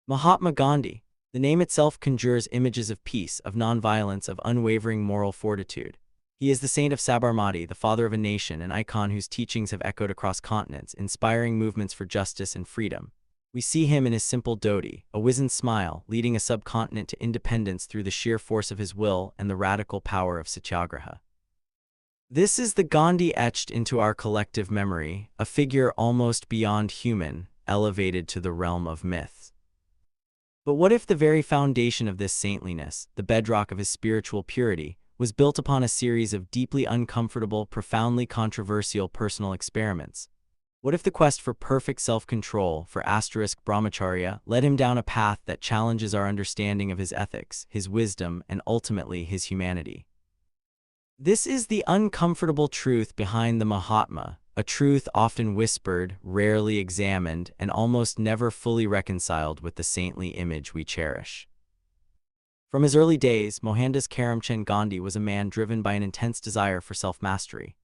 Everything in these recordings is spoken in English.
Mahatma Gandhi. The name itself conjures images of peace, of nonviolence, of unwavering moral fortitude. He is the saint of Sabarmati, the father of a nation, an icon whose teachings have echoed across continents, inspiring movements for justice and freedom. We see him in his simple dhoti, a wizened smile, leading a subcontinent to independence through the sheer force of his will and the radical power of satyagraha. This is the Gandhi etched into our collective memory, a figure almost beyond human, elevated to the realm of myth. But what if the very foundation of this saintliness, the bedrock of his spiritual purity, was built upon a series of deeply uncomfortable, profoundly controversial personal experiments? What if the quest for perfect self-control, for brahmacharya, led him down a path that challenges our understanding of his ethics, his wisdom, and ultimately his humanity? This is the uncomfortable truth behind the Mahatma, a truth often whispered, rarely examined, and almost never fully reconciled with the saintly image we cherish. From his early days, Mohandas Karamchand Gandhi was a man driven by an intense desire for self-mastery.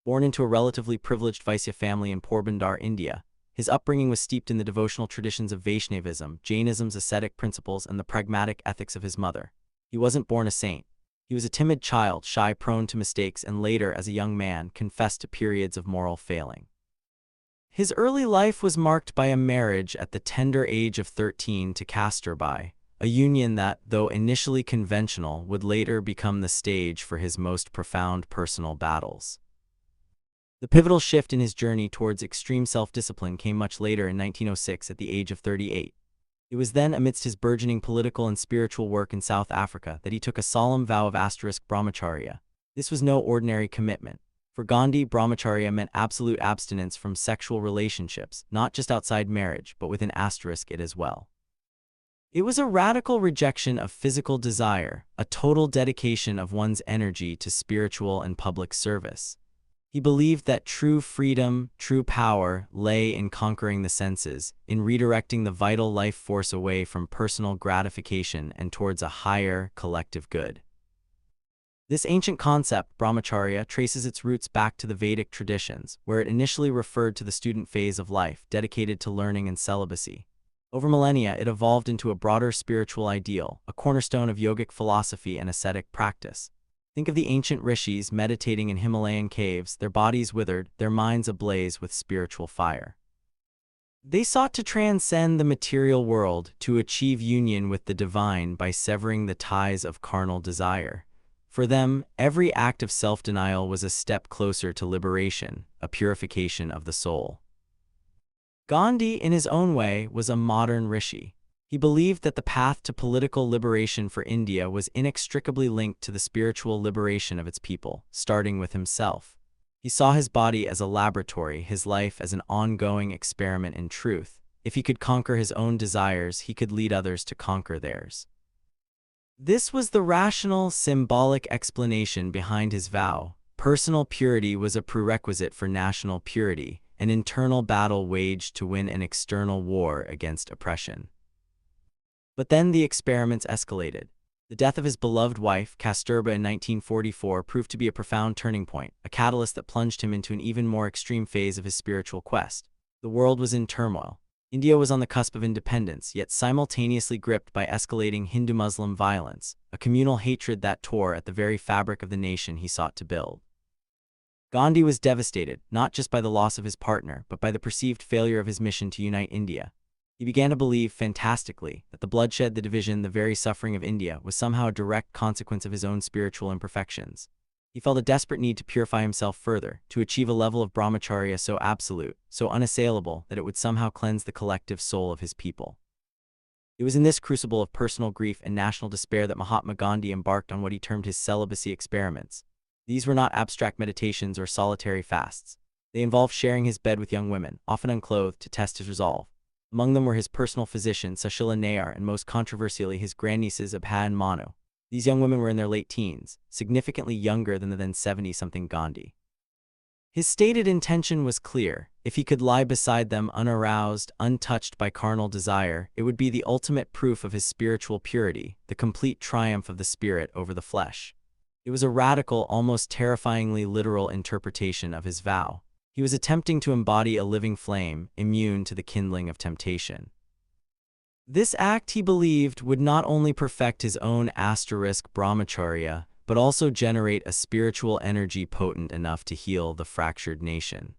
Born into a relatively privileged Vaisya family in Porbandar, India, his upbringing was steeped in the devotional traditions of Vaishnavism, Jainism's ascetic principles, and the pragmatic ethics of his mother. He wasn't born a saint. He was a timid child, shy, prone to mistakes, and later, as a young man, confessed to periods of moral failing. His early life was marked by a marriage at the tender age of 13 to Kasturbai, a union that, though initially conventional, would later become the stage for his most profound personal battles. The pivotal shift in his journey towards extreme self-discipline came much later in 1906 at the age of 38. It was then, amidst his burgeoning political and spiritual work in South Africa, that he took a solemn vow of brahmacharya. This was no ordinary commitment. For Gandhi, brahmacharya meant absolute abstinence from sexual relationships, not just outside marriage, but within it as well. It was a radical rejection of physical desire, a total dedication of one's energy to spiritual and public service. He believed that true freedom, true power, lay in conquering the senses, in redirecting the vital life force away from personal gratification and towards a higher, collective good. This ancient concept, brahmacharya, traces its roots back to the Vedic traditions, where it initially referred to the student phase of life, dedicated to learning and celibacy. Over millennia, it evolved into a broader spiritual ideal, a cornerstone of yogic philosophy and ascetic practice. Think of the ancient rishis meditating in Himalayan caves, their bodies withered, their minds ablaze with spiritual fire. They sought to transcend the material world, to achieve union with the divine by severing the ties of carnal desire. For them, every act of self-denial was a step closer to liberation, a purification of the soul. Gandhi, in his own way, was a modern rishi. He believed that the path to political liberation for India was inextricably linked to the spiritual liberation of its people, starting with himself. He saw his body as a laboratory, his life as an ongoing experiment in truth. If he could conquer his own desires, he could lead others to conquer theirs. This was the rational, symbolic explanation behind his vow. Personal purity was a prerequisite for national purity, an internal battle waged to win an external war against oppression. But then the experiments escalated. The death of his beloved wife, Kasturba, in 1944 proved to be a profound turning point, a catalyst that plunged him into an even more extreme phase of his spiritual quest. The world was in turmoil. India was on the cusp of independence, yet simultaneously gripped by escalating Hindu-Muslim violence, a communal hatred that tore at the very fabric of the nation he sought to build. Gandhi was devastated, not just by the loss of his partner, but by the perceived failure of his mission to unite India. He began to believe, fantastically, that the bloodshed, the division, the very suffering of India was somehow a direct consequence of his own spiritual imperfections. He felt a desperate need to purify himself further, to achieve a level of brahmacharya so absolute, so unassailable, that it would somehow cleanse the collective soul of his people. It was in this crucible of personal grief and national despair that Mahatma Gandhi embarked on what he termed his celibacy experiments. These were not abstract meditations or solitary fasts. They involved sharing his bed with young women, often unclothed, to test his resolve. Among them were his personal physician, Sushila Nayar, and most controversially his grandnieces Abha and Manu. These young women were in their late teens, significantly younger than the then 70-something Gandhi. His stated intention was clear. If he could lie beside them unaroused, untouched by carnal desire, it would be the ultimate proof of his spiritual purity, the complete triumph of the spirit over the flesh. It was a radical, almost terrifyingly literal interpretation of his vow. He was attempting to embody a living flame, immune to the kindling of temptation. This act, he believed, would not only perfect his own brahmacharya, but also generate a spiritual energy potent enough to heal the fractured nation.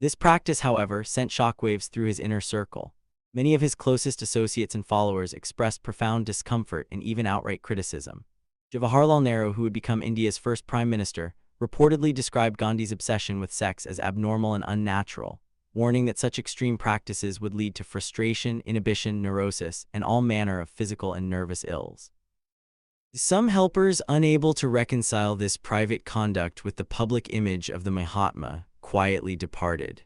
This practice, however, sent shockwaves through his inner circle. Many of his closest associates and followers expressed profound discomfort and even outright criticism. Jawaharlal Nehru, who would become India's first prime minister, reportedly described Gandhi's obsession with sex as abnormal and unnatural, warning that such extreme practices would lead to frustration, inhibition, neurosis, and all manner of physical and nervous ills. Some helpers, unable to reconcile this private conduct with the public image of the Mahatma, quietly departed.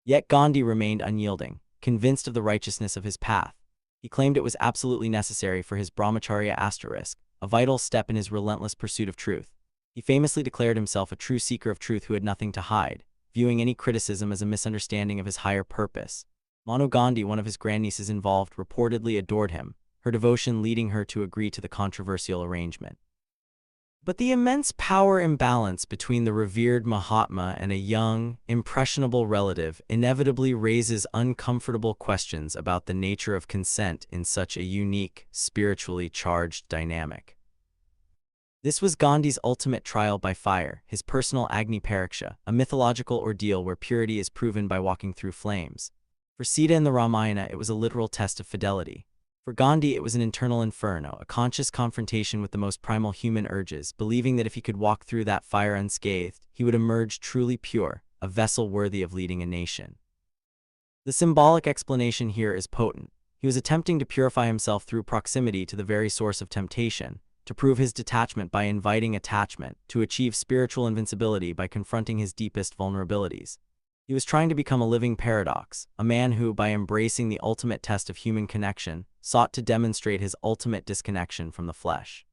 Yet Gandhi remained unyielding, convinced of the righteousness of his path. He claimed it was absolutely necessary for his brahmacharya asterisk, a vital step in his relentless pursuit of truth. He famously declared himself a true seeker of truth who had nothing to hide, viewing any criticism as a misunderstanding of his higher purpose. Mahatma Gandhi, one of his grandnieces involved, reportedly adored him, her devotion leading her to agree to the controversial arrangement. But the immense power imbalance between the revered Mahatma and a young, impressionable relative inevitably raises uncomfortable questions about the nature of consent in such a unique, spiritually charged dynamic. This was Gandhi's ultimate trial by fire, his personal Agni Pariksha, a mythological ordeal where purity is proven by walking through flames. For Sita in the Ramayana, it was a literal test of fidelity. For Gandhi, it was an internal inferno, a conscious confrontation with the most primal human urges, believing that if he could walk through that fire unscathed, he would emerge truly pure, a vessel worthy of leading a nation. The symbolic explanation here is potent. He was attempting to purify himself through proximity to the very source of temptation, to prove his detachment by inviting attachment, to achieve spiritual invincibility by confronting his deepest vulnerabilities. He was trying to become a living paradox, a man who, by embracing the ultimate test of human connection, sought to demonstrate his ultimate disconnection from the flesh.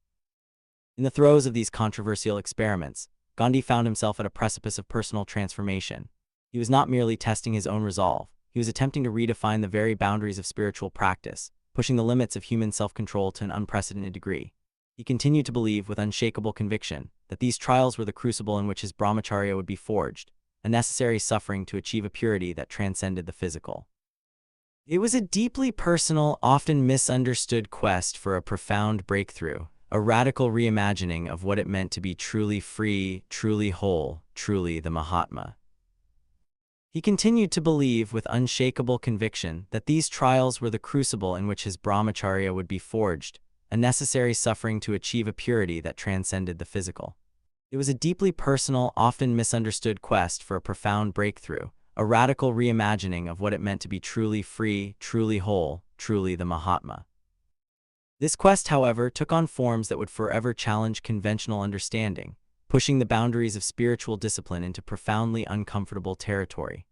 In the throes of these controversial experiments, Gandhi found himself at a precipice of personal transformation. He was not merely testing his own resolve, he was attempting to redefine the very boundaries of spiritual practice, pushing the limits of human self-control to an unprecedented degree. He continued to believe with unshakable conviction that these trials were the crucible in which his brahmacharya would be forged, a necessary suffering to achieve a purity that transcended the physical. It was a deeply personal, often misunderstood quest for a profound breakthrough, a radical reimagining of what it meant to be truly free, truly whole, truly the Mahatma. He continued to believe with unshakable conviction that these trials were the crucible in which his brahmacharya would be forged, a necessary suffering to achieve a purity that transcended the physical. It was a deeply personal, often misunderstood quest for a profound breakthrough, a radical reimagining of what it meant to be truly free, truly whole, truly the Mahatma. This quest, however, took on forms that would forever challenge conventional understanding, pushing the boundaries of spiritual discipline into profoundly uncomfortable territory.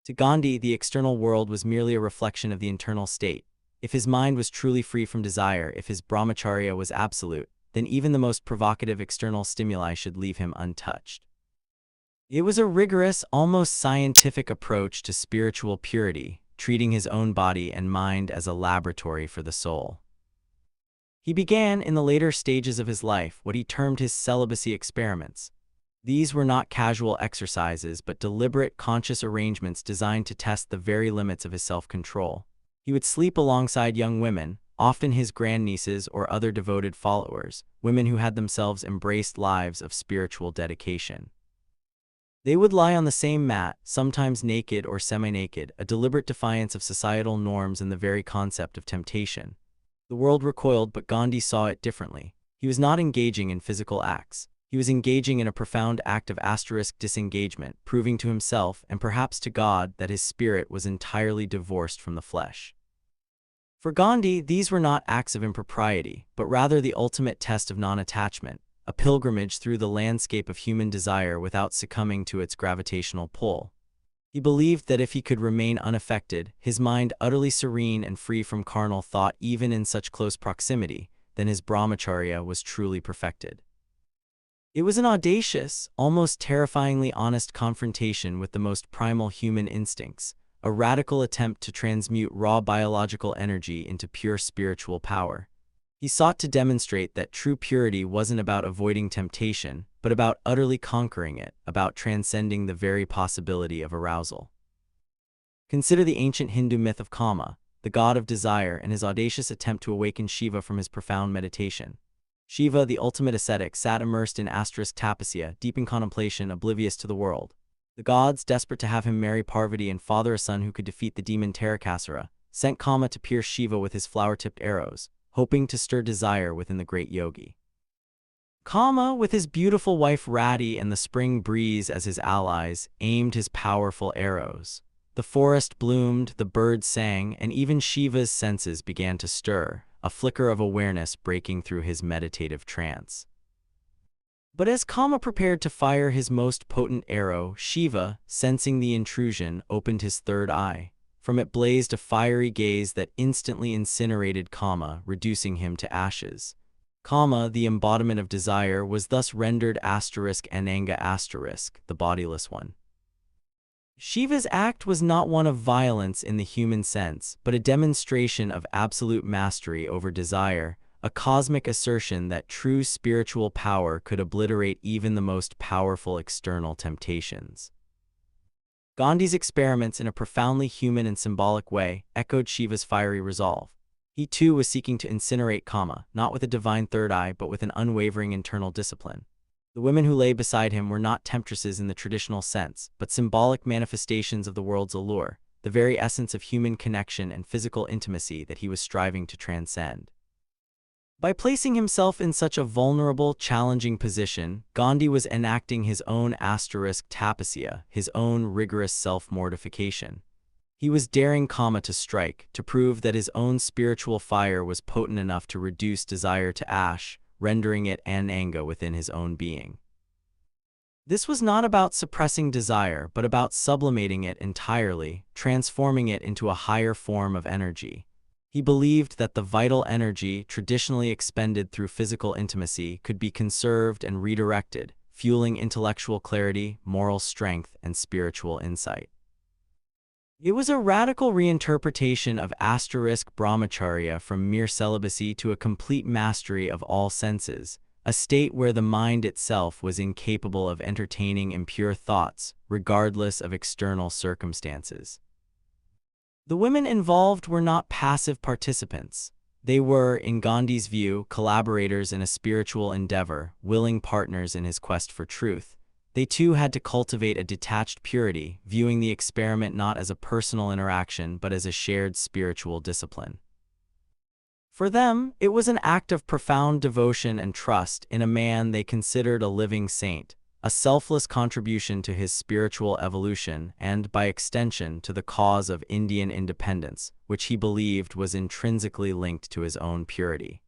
To Gandhi, the external world was merely a reflection of the internal state. If his mind was truly free from desire, if his brahmacharya was absolute, then even the most provocative external stimuli should leave him untouched. It was a rigorous, almost scientific approach to spiritual purity, treating his own body and mind as a laboratory for the soul. He began, in the later stages of his life, what he termed his celibacy experiments. These were not casual exercises, but deliberate, conscious arrangements designed to test the very limits of his self-control. He would sleep alongside young women, often his grandnieces or other devoted followers, women who had themselves embraced lives of spiritual dedication. They would lie on the same mat, sometimes naked or semi-naked, a deliberate defiance of societal norms and the very concept of temptation. The world recoiled, but Gandhi saw it differently. He was not engaging in physical acts. He was engaging in a profound act of disengagement, proving to himself, and perhaps to God, that his spirit was entirely divorced from the flesh. For Gandhi, these were not acts of impropriety, but rather the ultimate test of non-attachment, a pilgrimage through the landscape of human desire without succumbing to its gravitational pull. He believed that if he could remain unaffected, his mind utterly serene and free from carnal thought even in such close proximity, then his brahmacharya was truly perfected. It was an audacious, almost terrifyingly honest confrontation with the most primal human instincts, a radical attempt to transmute raw biological energy into pure spiritual power. He sought to demonstrate that true purity wasn't about avoiding temptation, but about utterly conquering it, about transcending the very possibility of arousal. Consider the ancient Hindu myth of Kama. the god of desire, in his audacious attempt to awaken Shiva from his profound meditation. Shiva, the ultimate ascetic, sat immersed in tapasya, deep in contemplation, oblivious to the world. The gods, desperate to have him marry Parvati and father a son who could defeat the demon Tarakasura, sent Kama to pierce Shiva with his flower-tipped arrows, hoping to stir desire within the great yogi. Kama, with his beautiful wife Rati and the spring breeze as his allies, aimed his powerful arrows. The forest bloomed, the birds sang, and even Shiva's senses began to stir, a flicker of awareness breaking through his meditative trance. But as Kama prepared to fire his most potent arrow, Shiva, sensing the intrusion, opened his third eye. From it blazed a fiery gaze that instantly incinerated Kama, reducing him to ashes. Kama, the embodiment of desire, was thus rendered *Ananga*, the bodiless one. Shiva's act was not one of violence in the human sense, but a demonstration of absolute mastery over desire, a cosmic assertion that true spiritual power could obliterate even the most powerful external temptations. Gandhi's experiments, in a profoundly human and symbolic way, echoed Shiva's fiery resolve. He too was seeking to incinerate Kama, not with a divine third eye but with an unwavering internal discipline. The women who lay beside him were not temptresses in the traditional sense, but symbolic manifestations of the world's allure, the very essence of human connection and physical intimacy that he was striving to transcend. By placing himself in such a vulnerable, challenging position, Gandhi was enacting his own tapasya, his own rigorous self-mortification. He was daring Kama to strike, to prove that his own spiritual fire was potent enough to reduce desire to ash, rendering it ananga within his own being. This was not about suppressing desire, but about sublimating it entirely, transforming it into a higher form of energy. He believed that the vital energy traditionally expended through physical intimacy could be conserved and redirected, fueling intellectual clarity, moral strength, and spiritual insight. It was a radical reinterpretation of brahmacharya from mere celibacy to a complete mastery of all senses, a state where the mind itself was incapable of entertaining impure thoughts, regardless of external circumstances. The women involved were not passive participants. They were, in Gandhi's view, collaborators in a spiritual endeavor, willing partners in his quest for truth. They too had to cultivate a detached purity, viewing the experiment not as a personal interaction but as a shared spiritual discipline. For them, it was an act of profound devotion and trust in a man they considered a living saint, a selfless contribution to his spiritual evolution and, by extension, to the cause of Indian independence, which he believed was intrinsically linked to his own purity.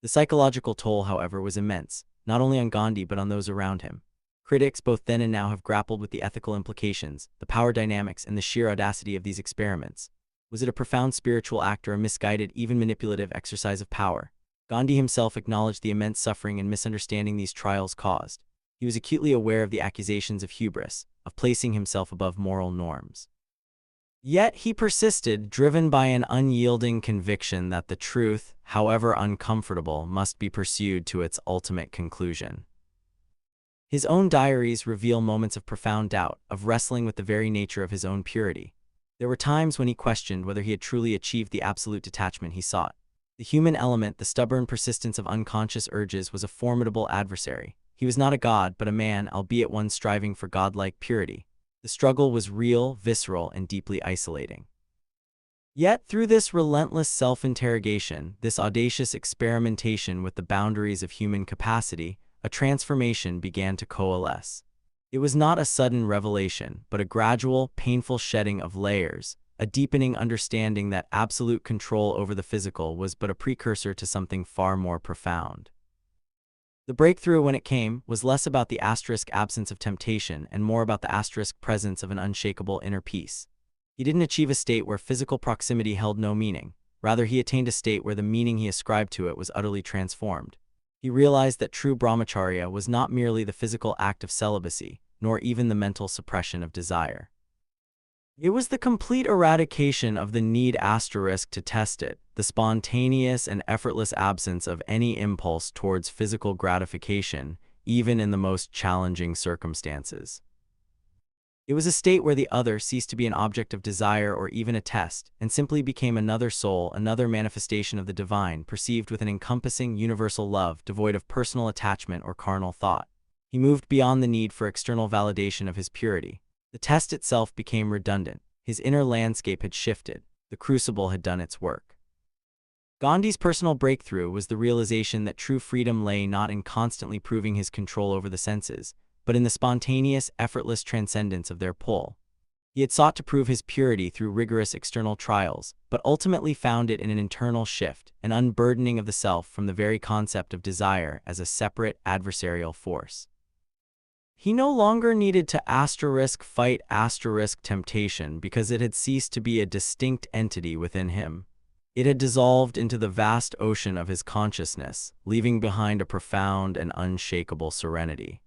The psychological toll, however, was immense, not only on Gandhi but on those around him. Critics, both then and now, have grappled with the ethical implications, the power dynamics, and the sheer audacity of these experiments. Was it a profound spiritual act or a misguided, even manipulative exercise of power? Gandhi himself acknowledged the immense suffering and misunderstanding these trials caused. He was acutely aware of the accusations of hubris, of placing himself above moral norms. Yet he persisted, driven by an unyielding conviction that the truth, however uncomfortable, must be pursued to its ultimate conclusion. His own diaries reveal moments of profound doubt, of wrestling with the very nature of his own purity. There were times when he questioned whether he had truly achieved the absolute detachment he sought. The human element, the stubborn persistence of unconscious urges, was a formidable adversary. He was not a god, but a man, albeit one striving for godlike purity. The struggle was real, visceral, and deeply isolating. Yet, through this relentless self-interrogation, this audacious experimentation with the boundaries of human capacity, a transformation began to coalesce. It was not a sudden revelation, but a gradual, painful shedding of layers, a deepening understanding that absolute control over the physical was but a precursor to something far more profound. The breakthrough, when it came, was less about the absence of temptation and more about the presence of an unshakable inner peace. He didn't achieve a state where physical proximity held no meaning. Rather, he attained a state where the meaning he ascribed to it was utterly transformed. He realized that true brahmacharya was not merely the physical act of celibacy, nor even the mental suppression of desire. It was the complete eradication of the need to test it, the spontaneous and effortless absence of any impulse towards physical gratification, even in the most challenging circumstances. It was a state where the other ceased to be an object of desire or even a test, and simply became another soul, another manifestation of the divine, perceived with an encompassing, universal love, devoid of personal attachment or carnal thought. He moved beyond the need for external validation of his purity. The test itself became redundant. His inner landscape had shifted. The crucible had done its work. Gandhi's personal breakthrough was the realization that true freedom lay not in constantly proving his control over the senses, but in the spontaneous, effortless transcendence of their pull. He had sought to prove his purity through rigorous external trials, but ultimately found it in an internal shift, an unburdening of the self from the very concept of desire as a separate, adversarial force. He no longer needed to fight temptation because it had ceased to be a distinct entity within him. It had dissolved into the vast ocean of his consciousness, leaving behind a profound and unshakable serenity.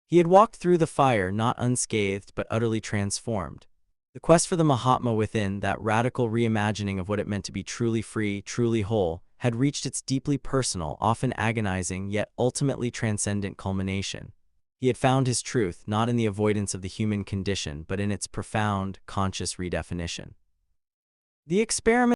He had walked through the fire not unscathed but utterly transformed. The quest for the Mahatma within, that radical reimagining of what it meant to be truly free, truly whole, had reached its deeply personal, often agonizing, yet ultimately transcendent culmination. He had found his truth not in the avoidance of the human condition but in its profound, conscious redefinition. The experiment